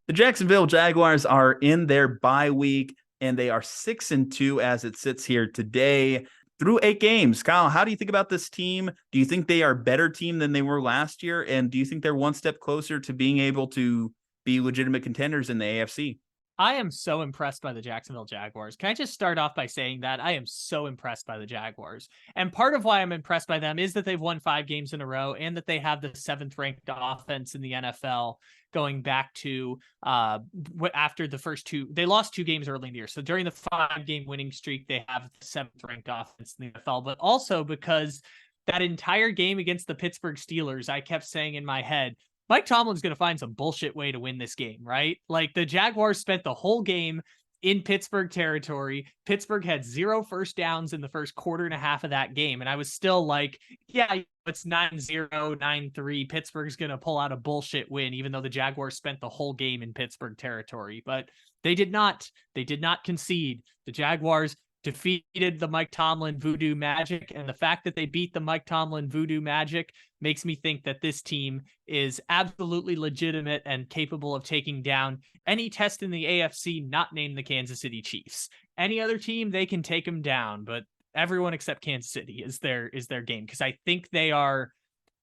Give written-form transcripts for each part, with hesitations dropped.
The Jacksonville Jaguars are in their bye week, and they are 6-2 as it sits here today through 8 games. Kyle, how do you think about this team? Do you think they are a better team than they were last year? And do you think they're one step closer to being able to be legitimate contenders in the AFC? I am so impressed by the Jacksonville Jaguars. Can I just start off by saying that I am so impressed by the Jaguars? And part of why I'm impressed by them is that they've won 5 games in a row and that they have the 7th-ranked offense in the NFL going back to after the first two. They lost 2 games early in the year. So during the 5-game winning streak, they have the 7th-ranked offense in the NFL, but also because that entire game against the Pittsburgh Steelers, I kept saying in my head, Mike Tomlin's going to find some bullshit way to win this game, right? Like the Jaguars spent the whole game in Pittsburgh territory. Pittsburgh had 0 first downs in the first quarter and a half of that game. And I was still like, yeah, it's 9-0, 9-3. Pittsburgh's going to pull out a bullshit win, even though the Jaguars spent the whole game in Pittsburgh territory. But they did not. They did not concede. The Jaguars defeated the Mike Tomlin voodoo magic, and the fact that they beat the Mike Tomlin voodoo magic makes me think that this team is absolutely legitimate and capable of taking down any test in the AFC not named the Kansas City Chiefs. Any other team, they can take them down, but everyone except Kansas City is their game, because I think they are,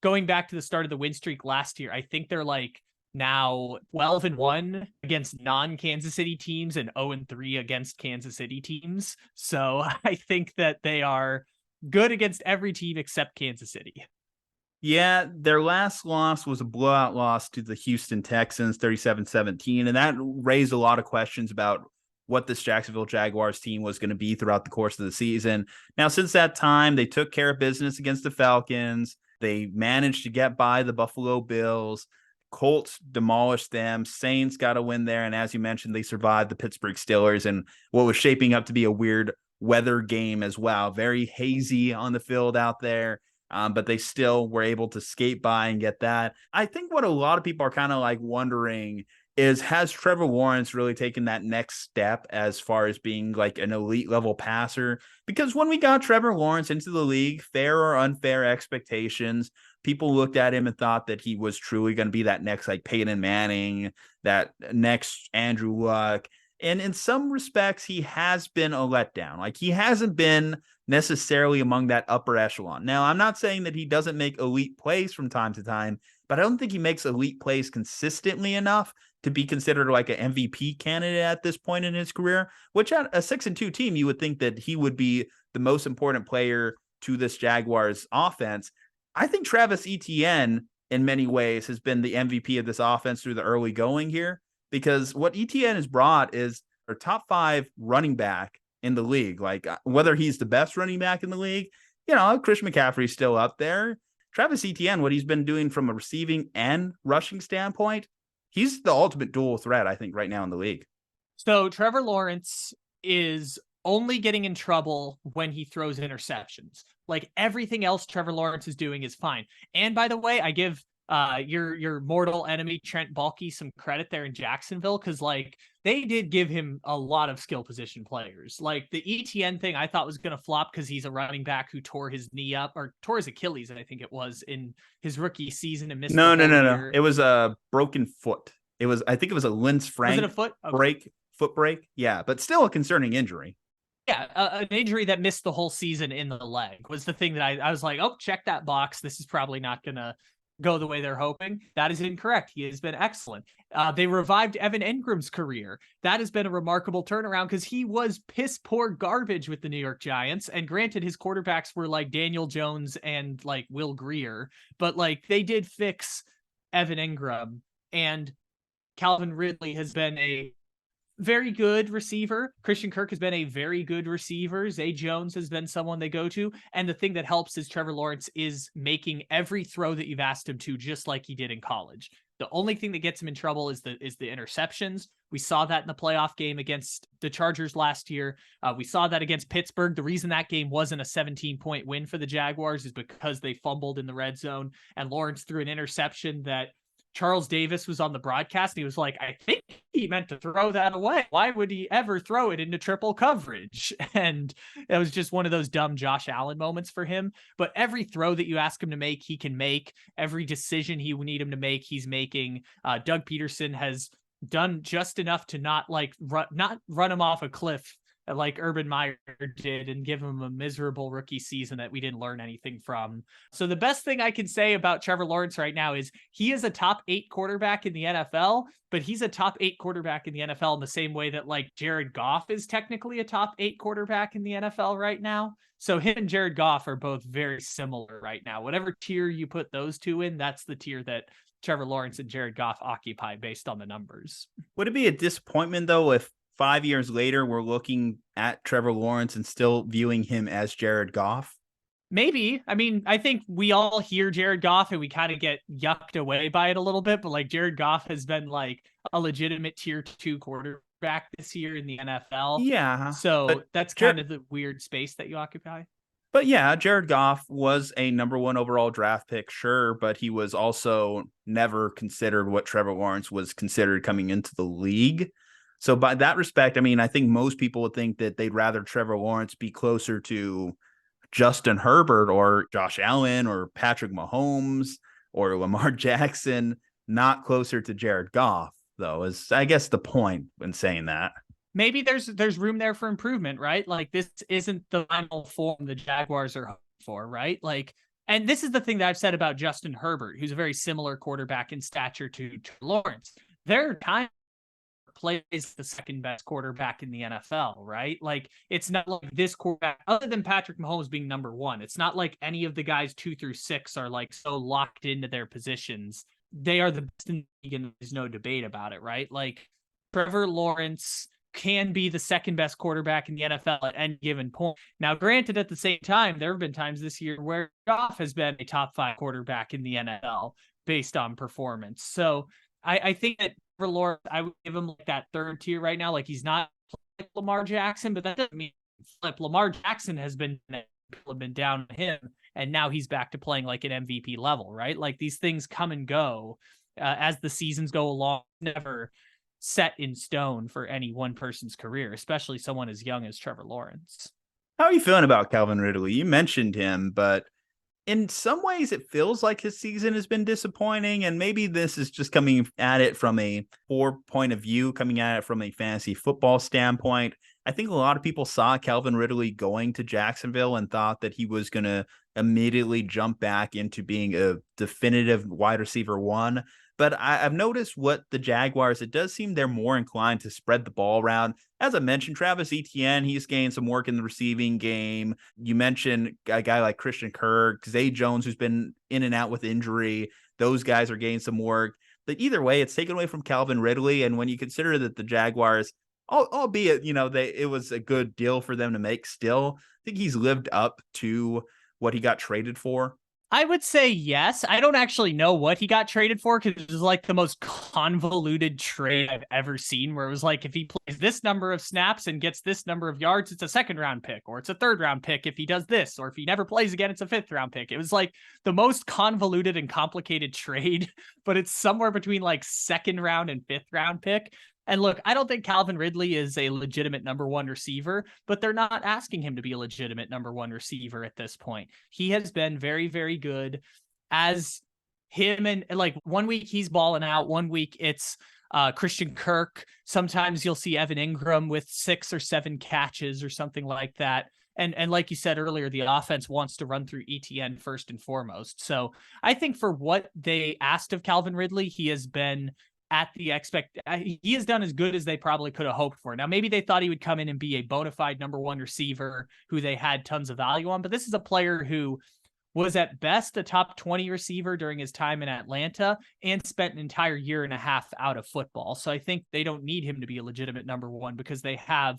going back to the start of the win streak last year, I think they're like now 12-1 against non-Kansas City teams and 0-3 against Kansas City teams. So I think that they are good against every team except Kansas City. Yeah, their last loss was a blowout loss to the Houston Texans, 37-17, and that raised a lot of questions about what this Jacksonville Jaguars team was going to be throughout the course of the season. Now, since that time, they took care of business against the Falcons. They managed to get by the Buffalo Bills. Colts demolished them. Saints got a win there. And as you mentioned, they survived the Pittsburgh Steelers and what was shaping up to be a weird weather game as well. Very hazy on the field out there. But they still were able to skate by and get that. I think what a lot of people are kind of like wondering is, has Trevor Lawrence really taken that next step as far as being like an elite level passer? Because when we got Trevor Lawrence into the league, fair or unfair expectations, people looked at him and thought that he was truly going to be that next like Peyton Manning, that next Andrew Luck. And in some respects, he has been a letdown. Like he hasn't been necessarily among that upper echelon. Now, I'm not saying that he doesn't make elite plays from time to time, but I don't think he makes elite plays consistently enough to be considered like an MVP candidate at this point in his career, which at a 6-2 team, you would think that he would be the most important player to this Jaguars offense. I think Travis Etienne in many ways has been the MVP of this offense through the early going here, because what Etienne has brought is a top 5 running back in the league. Like whether he's the best running back in the league, Chris McCaffrey's still up there. Travis Etienne, what he's been doing from a receiving and rushing standpoint, he's the ultimate dual threat, I think, right now in the league. So Trevor Lawrence is only getting in trouble when he throws interceptions. Like everything else Trevor Lawrence is doing is fine. And by the way, I give your mortal enemy Trent Baalke some credit there in Jacksonville, because like they did give him a lot of skill position players. Like the ETN thing I thought was going to flop because he's a running back who tore his knee up, or tore his Achilles, I think it was, in his rookie season and missed No. year. It was a broken foot. I think it was a Linz Frank. Was it a foot? Okay. Foot break? Yeah, but still a concerning injury. Yeah, an injury that missed the whole season in the leg was the thing that I was like, oh, check that box. This is probably not going to go the way they're hoping. That is incorrect. He has been excellent. They revived Evan Engram's career. That has been a remarkable turnaround because he was piss poor garbage with the New York Giants. And granted, his quarterbacks were like Daniel Jones and like Will Grier, but like they did fix Evan Engram, and Calvin Ridley has been a very good receiver. Christian Kirk has been a very good receiver. Zay Jones has been someone they go to. And the thing that helps is Trevor Lawrence is making every throw that you've asked him to, just like he did in college. The only thing that gets him in trouble is the interceptions. We saw that in the playoff game against the Chargers last year. We saw that against Pittsburgh. The reason that game wasn't a 17-point win for the Jaguars is because they fumbled in the red zone, and Lawrence threw an interception that Charles Davis was on the broadcast, and he was like, I think he meant to throw that away. Why would he ever throw it into triple coverage? And it was just one of those dumb Josh Allen moments for him. But every throw that you ask him to make, he can make. Every decision you need him to make, he's making. Doug Peterson has done just enough to not run him off a cliff like Urban Meyer did and give him a miserable rookie season that we didn't learn anything from. So the best thing I can say about Trevor Lawrence right now is he is a top 8 quarterback in the NFL, but he's a top 8 quarterback in the NFL in the same way that like Jared Goff is technically a top 8 quarterback in the NFL right now. So him and Jared Goff are both very similar right now. Whatever tier you put those two in, that's the tier that Trevor Lawrence and Jared Goff occupy based on the numbers. Would it be a disappointment, though, if 5 years later we're looking at Trevor Lawrence and still viewing him as Jared Goff? Maybe. I mean, I think we all hear Jared Goff and we kind of get yucked away by it a little bit, but like Jared Goff has been like a legitimate tier 2 quarterback this year in the NFL. Yeah. So that's kind of the weird space that you occupy. But yeah, Jared Goff was a number 1 overall draft pick, sure, but he was also never considered what Trevor Lawrence was considered coming into the league. So by that respect, I mean, I think most people would think that they'd rather Trevor Lawrence be closer to Justin Herbert or Josh Allen or Patrick Mahomes or Lamar Jackson, not closer to Jared Goff, though, is I guess the point in saying that. Maybe there's room there for improvement, right? Like this isn't the final form the Jaguars are hoping for, right? Like, and this is the thing that I've said about Justin Herbert, who's a very similar quarterback in stature to Lawrence. There are times plays the second best quarterback in the NFL, right? Like it's not like this quarterback, other than Patrick Mahomes being number 1, it's not like any of the guys 2 through 6 are like so locked into their positions. They are the best in the league, and there's no debate about it, right? Like Trevor Lawrence can be the second best quarterback in the NFL at any given point. Now, granted, at the same time, there have been times this year where Goff has been a top 5 quarterback in the NFL based on performance. So I think that for Lawrence, I would give him like that 3rd tier right now. Like he's not like Lamar Jackson, but that doesn't mean flip. Lamar Jackson has been down to him, and now he's back to playing like an MVP level, right? Like these things come and go as the seasons go along. Never set in stone for any one person's career, especially someone as young as Trevor Lawrence. How are you feeling about Calvin Ridley? You mentioned him, but in some ways it feels like his season has been disappointing, and maybe this is just coming at it from a poor point of view, coming at it from a fantasy football standpoint. I think a lot of people saw Calvin Ridley going to Jacksonville and thought that he was going to immediately jump back into being a definitive wide receiver 1. But I've noticed what the Jaguars, it does seem they're more inclined to spread the ball around. As I mentioned, Travis Etienne, he's gained some work in the receiving game. You mentioned a guy like Christian Kirk, Zay Jones, who's been in and out with injury. Those guys are getting some work. But either way, it's taken away from Calvin Ridley. And when you consider that the Jaguars, albeit, it was a good deal for them to make still, I think he's lived up to what he got traded for. I would say yes. I don't actually know what he got traded for because it was like the most convoluted trade I've ever seen, where it was like if he plays this number of snaps and gets this number of yards, it's a 2nd round pick, or it's a 3rd round pick if he does this, or if he never plays again, it's a 5th round pick. It was like the most convoluted and complicated trade, but it's somewhere between like 2nd round and 5th round pick. And look, I don't think Calvin Ridley is a legitimate number 1 receiver, but they're not asking him to be a legitimate number 1 receiver at this point. He has been very, very good as him, and like 1 week he's balling out, 1 week it's Christian Kirk. Sometimes you'll see Evan Ingram with 6 or 7 catches or something like that. And like you said earlier, the offense wants to run through ETN first and foremost. So I think for what they asked of Calvin Ridley, he has been at the he has done as good as they probably could have hoped for. Now, maybe they thought he would come in and be a bona fide number 1 receiver who they had tons of value on, but this is a player who was at best a top 20 receiver during his time in Atlanta and spent an entire year and a half out of football. So I think they don't need him to be a legitimate number 1 because they have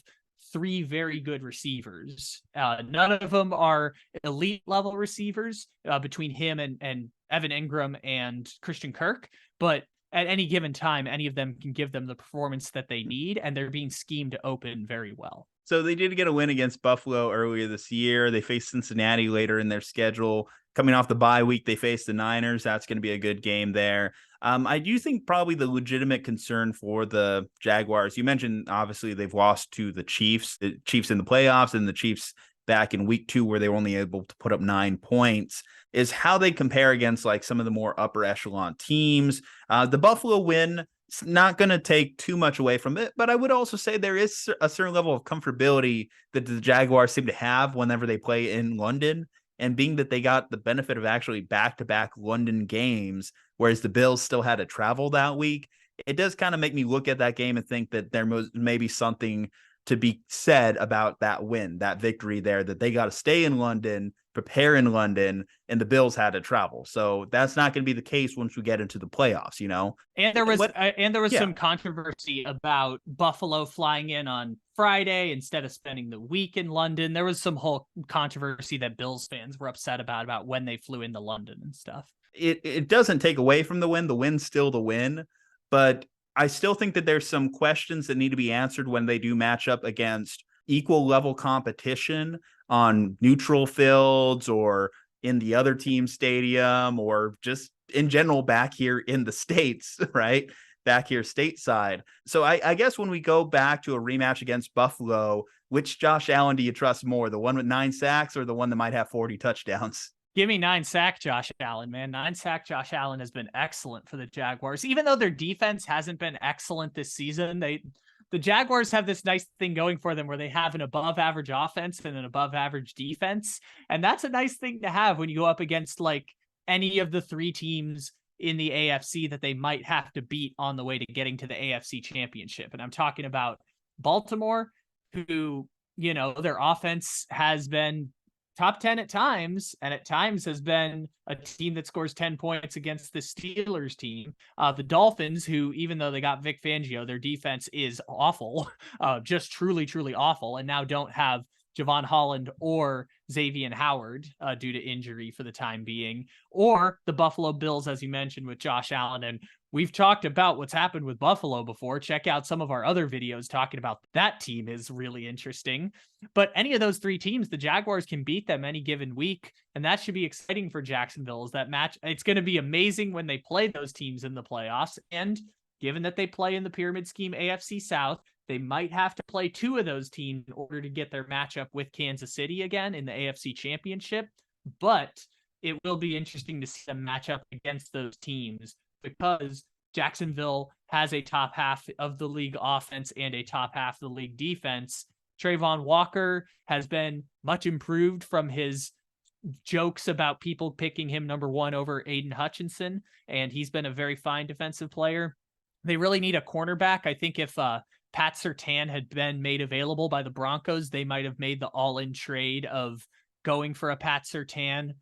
3 very good receivers. None of them are elite level receivers between him and Evan Ingram and Christian Kirk, but at any given time, any of them can give them the performance that they need, and they're being schemed to open very well. So they did get a win against Buffalo earlier this year. They faced Cincinnati later in their schedule. Coming off the bye week, they faced the Niners. That's going to be a good game there. I do think probably the legitimate concern for the Jaguars, you mentioned obviously they've lost to the Chiefs in the playoffs, and the Chiefs back in week 2 where they were only able to put up 9 points, is how they compare against like some of the more upper echelon teams. The Buffalo win, It's not going to take too much away from it, but I would also say there is a certain level of comfortability that the Jaguars seem to have whenever they play in London. And being that they got the benefit of actually back-to-back London games, whereas the Bills still had to travel that week, it does kind of make me look at that game and think that there may be something to be said about that win, that victory there, that they got to stay in London, prepare in London, and the Bills had to travel. So that's not going to be the case once we get into the playoffs, you know? And there was Yeah. some controversy about Buffalo flying in on Friday instead of spending the week in London. There was some whole controversy that Bills fans were upset about when they flew into London and stuff. It doesn't take away from the win. The win's still the win, but I still think that there's some questions that need to be answered when they do match up against equal level competition on neutral fields or in the other team's stadium or just in general back here in the States, right? Back here stateside. So I guess when we go back to a rematch against Buffalo, which Josh Allen do you trust more? The one with 9 sacks or the one that might have 40 touchdowns? Give me 9-sack Josh Allen, man. 9-sack Josh Allen has been excellent for the Jaguars. Even though their defense hasn't been excellent this season, the Jaguars have this nice thing going for them where they have an above average offense and an above average defense. And that's a nice thing to have when you go up against like any of the 3 teams in the AFC that they might have to beat on the way to getting to the AFC Championship. And I'm talking about Baltimore, who, you know, their offense has been top 10 at times, and at times has been a team that scores 10 points against the Steelers team. The Dolphins, who, even though they got Vic Fangio, their defense is awful, just truly, truly awful, and now don't have Javon Holland or Xavier Howard due to injury for the time being, or the Buffalo Bills, as you mentioned, with Josh Allen. And we've talked about what's happened with Buffalo before. Check out some of our other videos talking about that team is really interesting. But any of those 3 teams, the Jaguars can beat them any given week. And that should be exciting for Jacksonville is that match. It's going to be amazing when they play those teams in the playoffs. And given that they play in the pyramid scheme AFC South, they might have to play 2 of those teams in order to get their matchup with Kansas City again in the AFC Championship. But it will be interesting to see them match up against those teams because Jacksonville has a top half of the league offense and a top half of the league defense. Trayvon Walker has been much improved from his jokes about people picking him number 1 over Aiden Hutchinson, and he's been a very fine defensive player. They really need a cornerback. I think if Pat Surtain had been made available by the Broncos, they might have made the all-in trade of going for a Pat Surtain.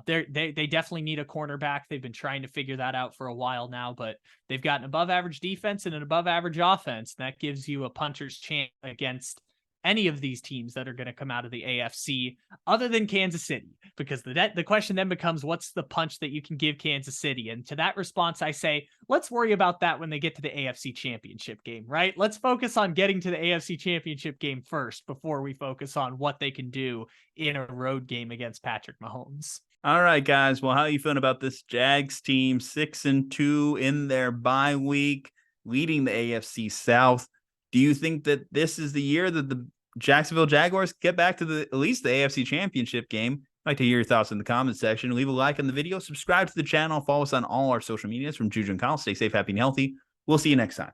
They definitely need a cornerback. They've been trying to figure that out for a while now, but they've got an above average defense and an above average offense. And that gives you a puncher's chance against any of these teams that are going to come out of the AFC other than Kansas City, because the question then becomes, what's the punch that you can give Kansas City? And to that response, I say, let's worry about that when they get to the AFC Championship game, right? Let's focus on getting to the AFC Championship game first before we focus on what they can do in a road game against Patrick Mahomes. All right, guys. Well, how are you feeling about this Jags team 6-2 in their bye week, leading the AFC South? Do you think that this is the year that the Jacksonville Jaguars get back to at least the AFC Championship game? I'd like to hear your thoughts in the comments section. Leave a like on the video, subscribe to the channel, follow us on all our social medias from Juju and Kyle. Stay safe, happy, and healthy. We'll see you next time.